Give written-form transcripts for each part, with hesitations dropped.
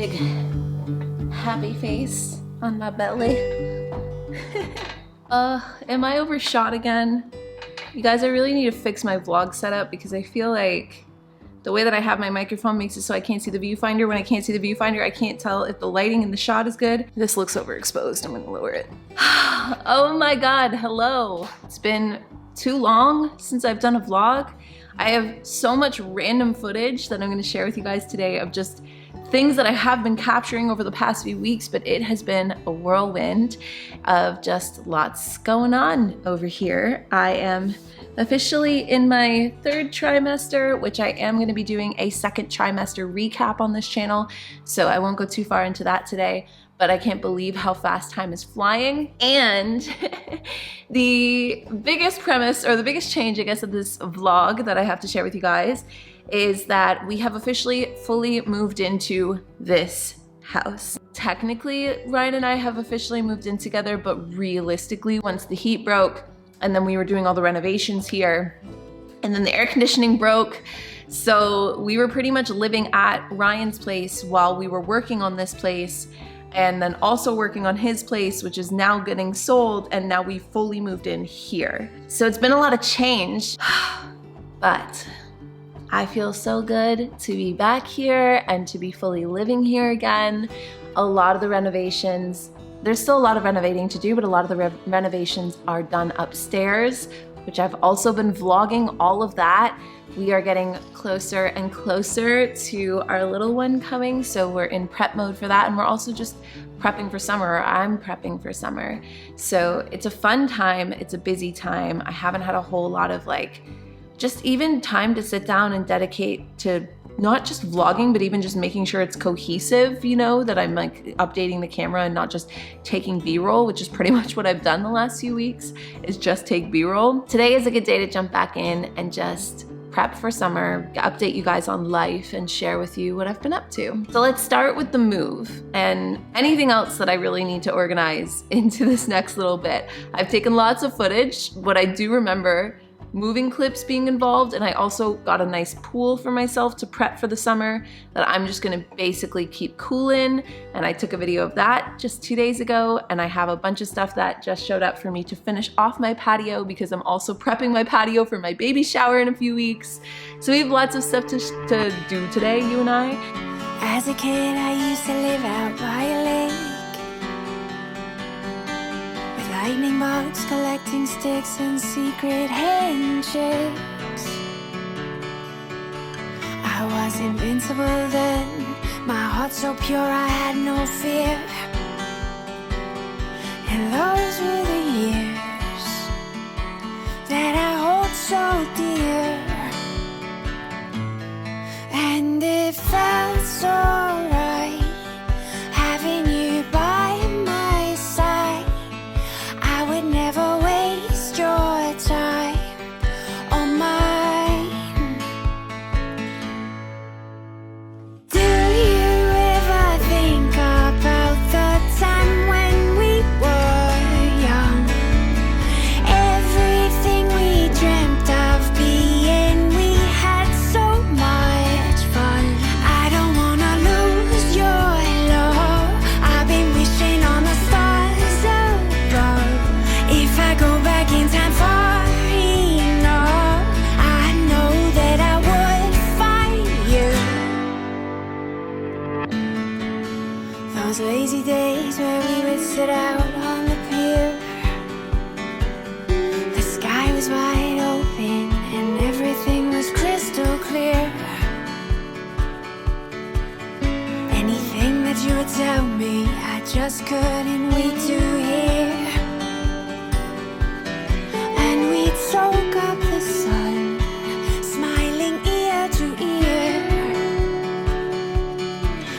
big happy face on my belly. Am I overshot again? You guys, I really need to fix my vlog setup because I feel like the way that I have my microphone makes it so I can't see the viewfinder. When I can't see the viewfinder, I can't tell if the lighting in the shot is good. This looks overexposed. I'm gonna lower it. Oh my God, hello. It's been too long since I've done a vlog. I have so much random footage that I'm gonna share with you guys today of just things that I have been capturing over the past few weeks, but it has been a whirlwind of just lots going on over here. I am officially in my third trimester, which I am going to be doing a second trimester recap on this channel, so I won't go too far into that today, but I can't believe how fast time is flying. And the biggest premise, or the biggest change, I guess, of this vlog that I have to share with you guys is that we have officially fully moved into this house. Technically, Ryan and I have officially moved in together, but realistically, once the heat broke, and then we were doing all the renovations here, and then the air conditioning broke, so we were pretty much living at Ryan's place while we were working on this place, and then also working on his place, which is now getting sold, and now we fully moved in here. So it's been a lot of change, but I feel so good to be back here and to be fully living here again. A lot of the renovations, there's still a lot of renovating to do, but a lot of the renovations are done upstairs, which I've also been vlogging all of that. We are getting closer and closer to our little one coming, so we're in prep mode for that, and we're also just prepping for summer, or I'm prepping for summer. So it's a fun time, it's a busy time. I haven't had a whole lot of just even time to sit down and dedicate to not just vlogging, but even just making sure it's cohesive, you know, that I'm updating the camera and not just taking B-roll, which is pretty much what I've done the last few weeks, is just take B-roll. Today is a good day to jump back in and just prep for summer, update you guys on life, and share with you what I've been up to. So let's start with the move and anything else that I really need to organize into this next little bit. I've taken lots of footage. What I do remember, moving clips being involved, and I also got a nice pool for myself to prep for the summer that I'm just gonna basically keep cool in, and I took a video of that just 2 days ago, and I have a bunch of stuff that just showed up for me to finish off my patio because I'm also prepping my patio for my baby shower in a few weeks. So we have lots of stuff to do today, you and I. As a kid, I used to live out by a lake, lightning bolts, collecting sticks, and secret handshakes. I was invincible then, my heart so pure I had no fear. And those were the years that I hold so dear. And it felt so right having you by my side. I would never waste your time or mine. Do you ever think about the time when we were young? Everything we dreamt of being, we had so much fun. I don't wanna lose your love. I've been wishing on the stars above. If I go back in time far enough, I know that I would find you. Those lazy days where we would sit out on the pier, the sky was wide open and everything was crystal clear. Anything that you would tell me, I just couldn't wait to hear. And we'd soak up the sun, smiling ear to ear.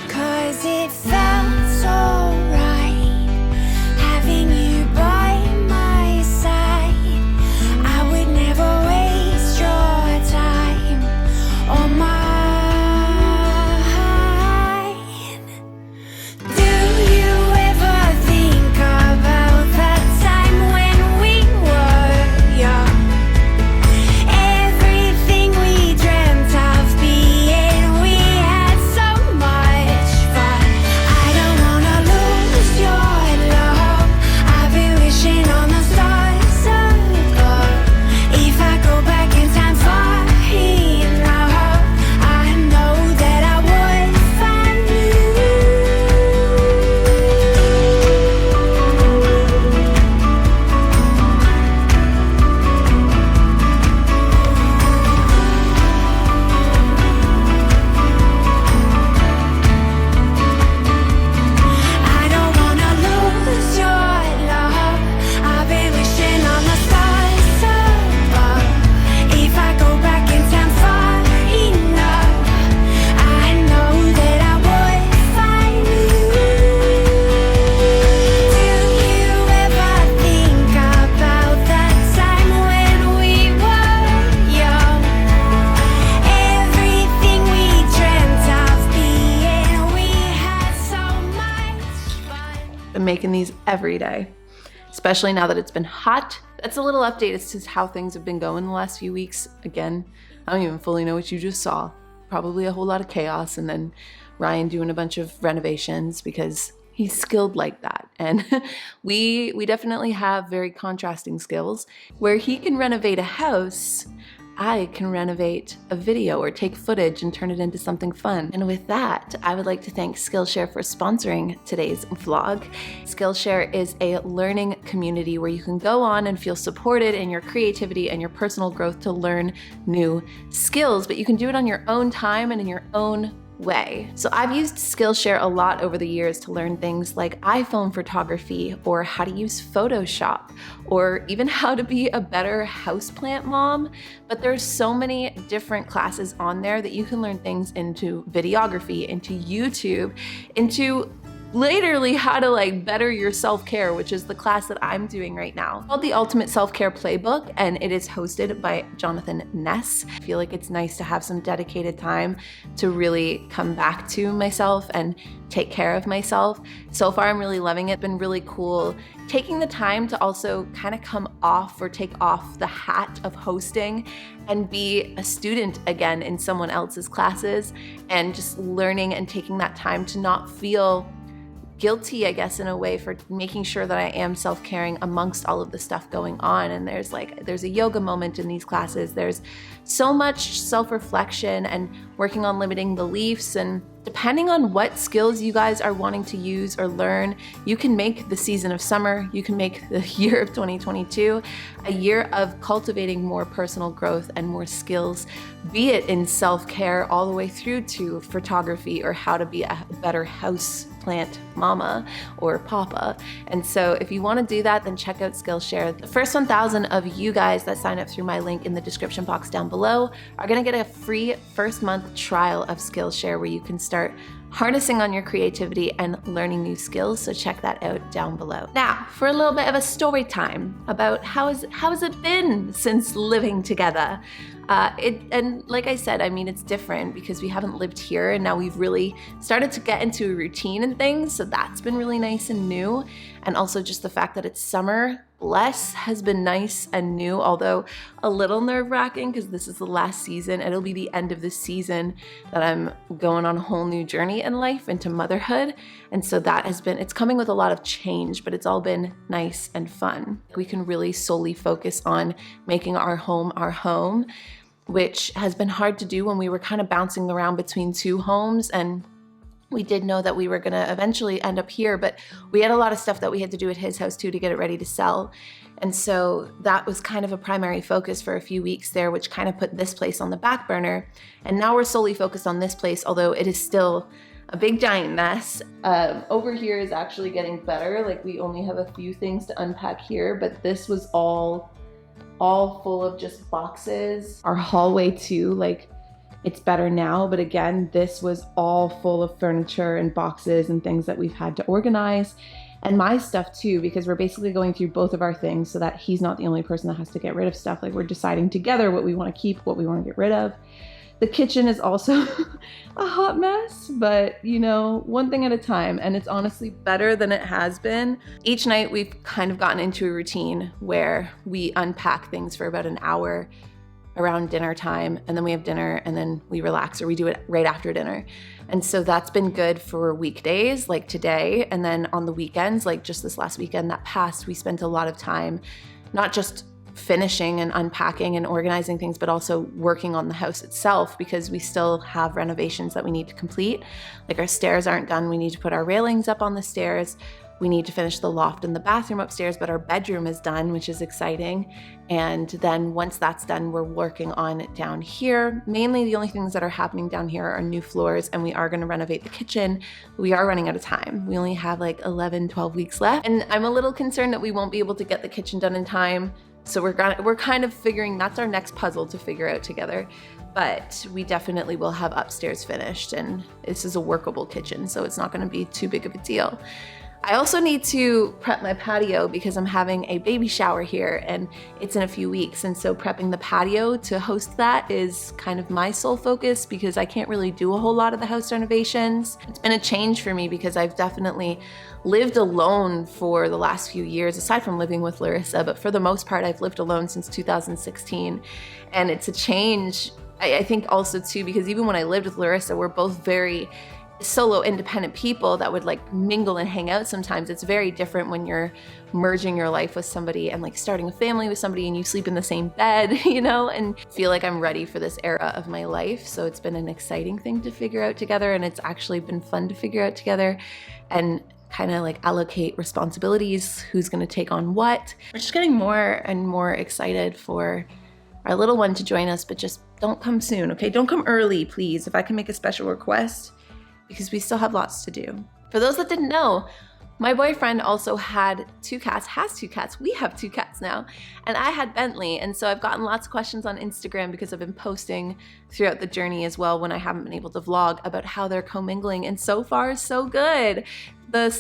'Cause it felt so right having you by my side. I would never waste your time or mine. Do you ever think about making these every day, especially now that it's been hot. That's a little update as to how things have been going the last few weeks. Again, I don't even fully know what you just saw. Probably a whole lot of chaos, and then Ryan doing a bunch of renovations because he's skilled like that. And we definitely have very contrasting skills. Where he can renovate a house, I can renovate a video or take footage and turn it into something fun. And with that, I would like to thank Skillshare for sponsoring today's vlog. Skillshare is a learning community where you can go on and feel supported in your creativity and your personal growth to learn new skills, but you can do it on your own time and in your own way. So I've used Skillshare a lot over the years to learn things like iPhone photography, or how to use Photoshop, or even how to be a better houseplant mom. But there's so many different classes on there that you can learn things into videography, into YouTube, into literally how to like better your self-care, which is the class that I'm doing right now. It's called the Ultimate Self-Care Playbook, and it is hosted by Jonathan Ness. I feel like it's nice to have some dedicated time to really come back to myself and take care of myself. So far, I'm really loving it. It's been really cool taking the time to also kind of come off or take off the hat of hosting and be a student again in someone else's classes, and just learning and taking that time to not feel guilty, I guess, in a way, for making sure that I am self-caring amongst all of the stuff going on. And there's a yoga moment in these classes. There's so much self-reflection and working on limiting beliefs. And depending on what skills you guys are wanting to use or learn, you can make the season of summer, you can make the year of 2022 a year of cultivating more personal growth and more skills, be it in self-care all the way through to photography or how to be a better house plant mama or papa. And so if you want to do that, then check out Skillshare. The first 1,000 of you guys that sign up through my link in the description box down below are going to get a free first month trial of Skillshare, where you can start harnessing on your creativity and learning new skills. So check that out down below. Now, for a little bit of a story time about how has it been since living together. And like I said, I mean, it's different because we haven't lived here, and now we've really started to get into a routine and things. So that's been really nice and new. And also just the fact that it's summer, bless, has been nice and new, although a little nerve-wracking because this is the last season. It'll be the end of the season that I'm going on a whole new journey in life into motherhood. And so it's coming with a lot of change, but it's all been nice and fun. We can really solely focus on making our home, which has been hard to do when we were kind of bouncing around between two homes. And we did know that we were going to eventually end up here, but we had a lot of stuff that we had to do at his house too to get it ready to sell. And so that was kind of a primary focus for a few weeks there, which kind of put this place on the back burner. And now we're solely focused on this place, although it is still a big giant mess. Over here is actually getting better. Like, we only have a few things to unpack here, but this was all full of just boxes. Our hallway too, like, it's better now, but again, this was all full of furniture and boxes and things that we've had to organize. And my stuff too, because we're basically going through both of our things so that he's not the only person that has to get rid of stuff. Like, we're deciding together what we want to keep, what we want to get rid of. The kitchen is also a hot mess, but you know, one thing at a time, and it's honestly better than it has been. Each night we've kind of gotten into a routine where we unpack things for about an hour around dinner time, and then we have dinner, and then we relax, or we do it right after dinner. And so that's been good for weekdays like today. And then on the weekends, like just this last weekend that passed, we spent a lot of time not just finishing and unpacking and organizing things, but also working on the house itself, because we still have renovations that we need to complete. Like, our stairs aren't done. We need to put our railings up on the stairs. We need to finish the loft and the bathroom upstairs, but our bedroom is done, which is exciting. And then once that's done, we're working on down here. Mainly the only things that are happening down here are new floors, and we are going to renovate the kitchen. We are running out of time. We only have like 11, 12 weeks left. And I'm a little concerned that we won't be able to get the kitchen done in time. So we're kind of figuring that's our next puzzle to figure out together. But we definitely will have upstairs finished, and this is a workable kitchen, so it's not going to be too big of a deal. I also need to prep my patio because I'm having a baby shower here and it's in a few weeks. And so prepping the patio to host that is kind of my sole focus because I can't really do a whole lot of the house renovations. It's been a change for me because I've definitely lived alone for the last few years, aside from living with Larissa, but for the most part, I've lived alone since 2016. And it's a change, I think also too, because even when I lived with Larissa, we're both very solo independent people that would like mingle and hang out sometimes. It's very different when you're merging your life with somebody and like starting a family with somebody and you sleep in the same bed, you know, and feel like I'm ready for this era of my life. So it's been an exciting thing to figure out together, and it's actually been fun to figure out together and kind of like allocate responsibilities, who's going to take on what. We're just getting more and more excited for our little one to join us, but just don't come soon, okay? Don't come early, please, if I can make a special request, because we still have lots to do. For those that didn't know, my boyfriend also has 2 cats. We have 2 cats now. And I had Bentley, and so I've gotten lots of questions on Instagram because I've been posting throughout the journey as well when I haven't been able to vlog about how they're commingling, and so far so good. The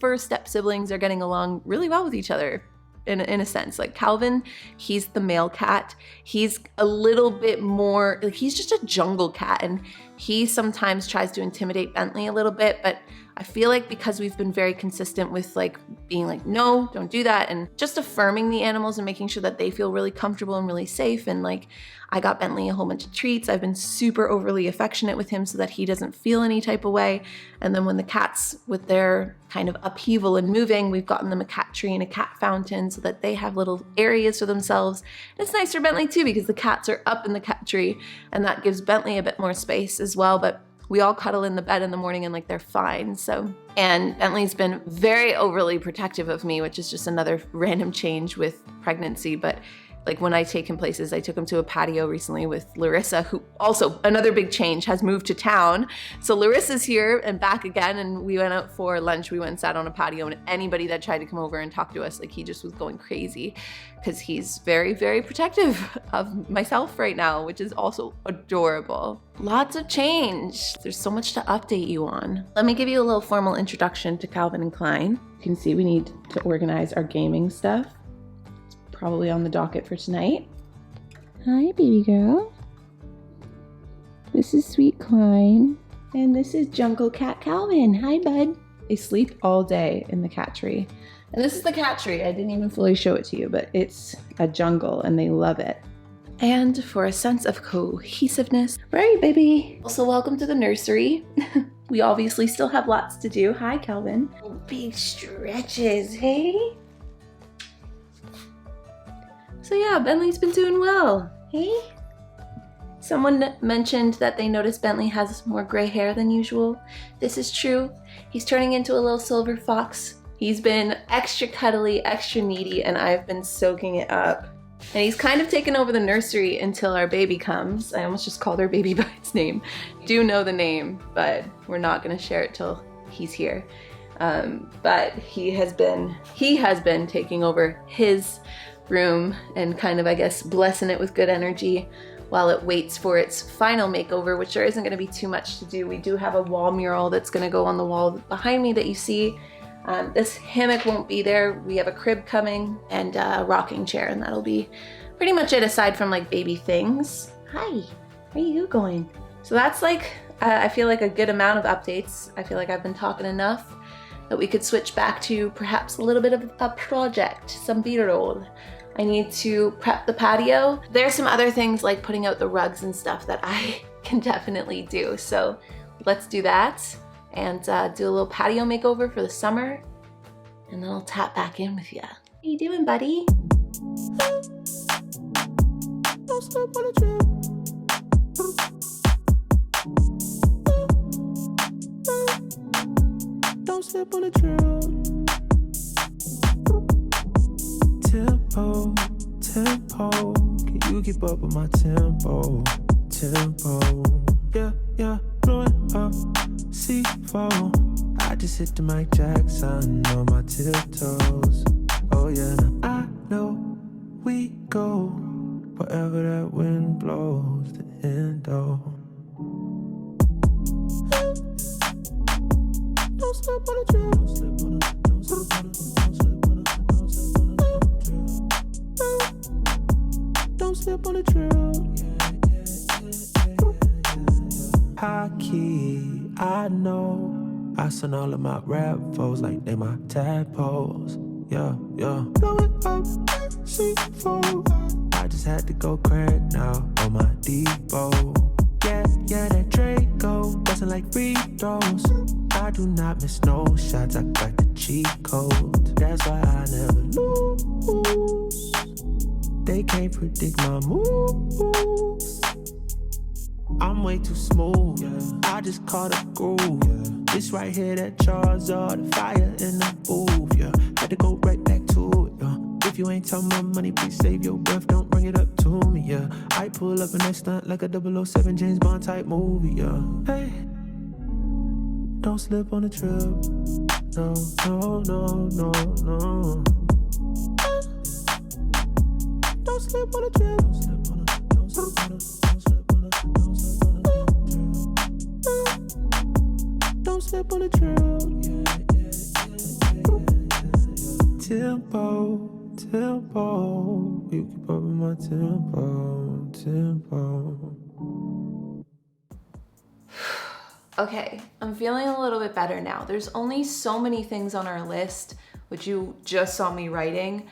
first step siblings are getting along really well with each other. In a sense, like Kalyn, he's the male cat. He's a little bit more, like he's just a jungle cat, and he sometimes tries to intimidate Bentley a little bit, but I feel like because we've been very consistent with like being like, no, don't do that, and just affirming the animals and making sure that they feel really comfortable and really safe. And like, I got Bentley a whole bunch of treats. I've been super overly affectionate with him so that he doesn't feel any type of way. And then when the cats, with their kind of upheaval and moving, we've gotten them a cat tree and a cat fountain so that they have little areas for themselves. And it's nice for Bentley too, because the cats are up in the cat tree, and that gives Bentley a bit more space as well. But we all cuddle in the bed in the morning and like they're fine. So, and Bentley's been very overly protective of me, which is just another random change with pregnancy. But like when I take him places, I took him to a patio recently with Larissa, who also, another big change, has moved to town. So Larissa's here and back again, and we went out for lunch. We went and sat on a patio, and anybody that tried to come over and talk to us, like he just was going crazy because he's very, very protective of myself right now, which is also adorable. Lots of change. There's so much to update you on. Let me give you a little formal introduction to Calvin and Klein. You can see we need to organize our gaming stuff. Probably on the docket for tonight. Hi, baby girl. This is Sweet Klein. And this is Jungle Cat Calvin. Hi, bud. They sleep all day in the cat tree. And this is the cat tree. I didn't even fully show it to you, but it's a jungle and they love it. And for a sense of cohesiveness, right, baby? Also, welcome to the nursery. We obviously still have lots to do. Hi, Calvin. Big stretches, hey? So yeah, Bentley's been doing well, hey? Someone mentioned that they noticed Bentley has more gray hair than usual. This is true. He's turning into a little silver fox. He's been extra cuddly, extra needy, and I've been soaking it up. And he's kind of taken over the nursery until our baby comes. I almost just called our baby by its name. I do know the name, but we're not gonna share it till he's here. But he has been taking over his room and kind of, I guess, blessing it with good energy while it waits for its final makeover, which there isn't going to be too much to do. We do have a wall mural that's going to go on the wall behind me that you see. This hammock won't be there. We have a crib coming and a rocking chair, and that'll be pretty much it aside from like baby things. Hi, where are you going? So that's like, I feel like a good amount of updates. I feel like I've been talking enough that we could switch back to perhaps a little bit of a project, some B-roll. I need to prep the patio. There's some other things like putting out the rugs and stuff that I can definitely do. So let's do that and do a little patio makeover for the summer, and then I'll tap back in with you. How you doing, buddy? Don't slip on a trip. Don't slip on a trip. Tempo, tempo, can you keep up with my tempo? Tempo, yeah, blowing up, C4. I just hit the Mike Jackson on my tiptoes. Oh yeah, I know we go wherever that wind blows, the endo. Don't slip on the drill. Don't slip on the drill. Don't slip on the drill. High key, I know. I send all of my rap foes like they my tadpoles. Yeah, yeah. Blowing up, C4. I just had to go crack now on my Depot. Yeah, yeah, that Draco bustin' like free throws. I do not miss no shots, I got the cheat code. That's why I never lose. They can't predict my moves. I'm way too smooth, yeah. I just caught a groove, yeah. This right here, that Charizard, the fire in the booth, yeah. Had to go right back to it, yeah. If you ain't talking about money, please save your breath, don't bring it up to me, yeah. I pull up in that stunt like a 007 James Bond type movie, yeah. Hey, don't slip on the trip, no, no, no, no, no. Don't slip on the trip, don't slip on the, don't slip on the. Don't slip on the trail. Tempo, tempo. You keep up with my tempo, tempo. Okay, I'm feeling a little bit better now. There's only so many things on our list, which you just saw me writing,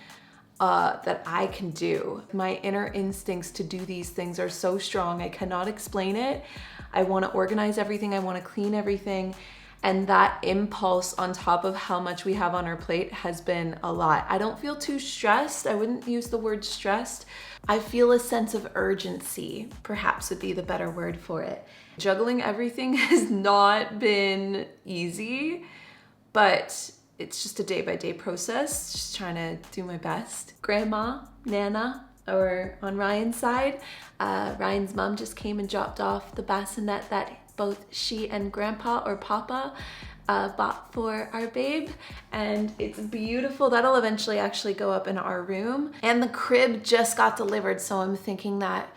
that I can do. My inner instincts to do these things are so strong, I cannot explain it. I wanna organize everything, I wanna clean everything, and that impulse on top of how much we have on our plate has been a lot. I don't feel too stressed, I wouldn't use the word stressed. I feel a sense of urgency, perhaps would be the better word for it. Juggling everything has not been easy, but it's just a day-by-day process, just trying to do my best. Grandma, Nana, or on Ryan's side, Ryan's mom just came and dropped off the bassinet that both she and Grandpa or Papa bought for our babe, and it's beautiful. That'll eventually actually go up in our room. And the crib just got delivered, so I'm thinking that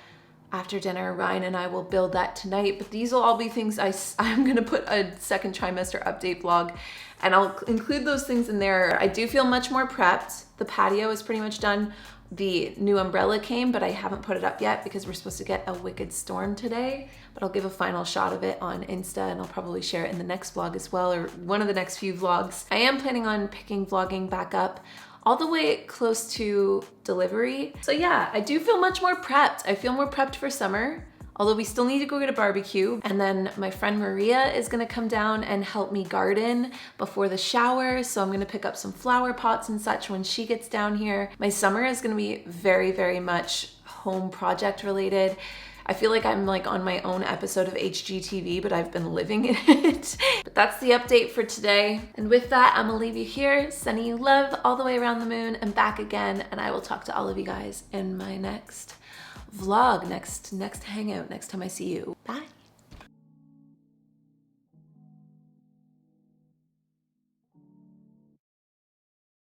after dinner, Ryan and I will build that tonight, but these will all be things I'm gonna put a second trimester update vlog, and I'll include those things in there. I do feel much more prepped. The patio is pretty much done. The new umbrella came, but I haven't put it up yet because we're supposed to get a wicked storm today, but I'll give a final shot of it on Insta, and I'll probably share it in the next vlog as well, or one of the next few vlogs. I am planning on picking vlogging back up all the way close to delivery. So yeah, I do feel much more prepped. I feel more prepped for summer, although we still need to go get a barbecue. And then my friend Maria is gonna come down and help me garden before the shower. So I'm gonna pick up some flower pots and such when she gets down here. My summer is gonna be very, very much home project related. I feel like I'm like on my own episode of HGTV, but I've been living in it. But that's the update for today. And with that, I'm gonna leave you here, sending you love all the way around the moon and back again. And I will talk to all of you guys in my next vlog, next hangout, next time I see you. Bye.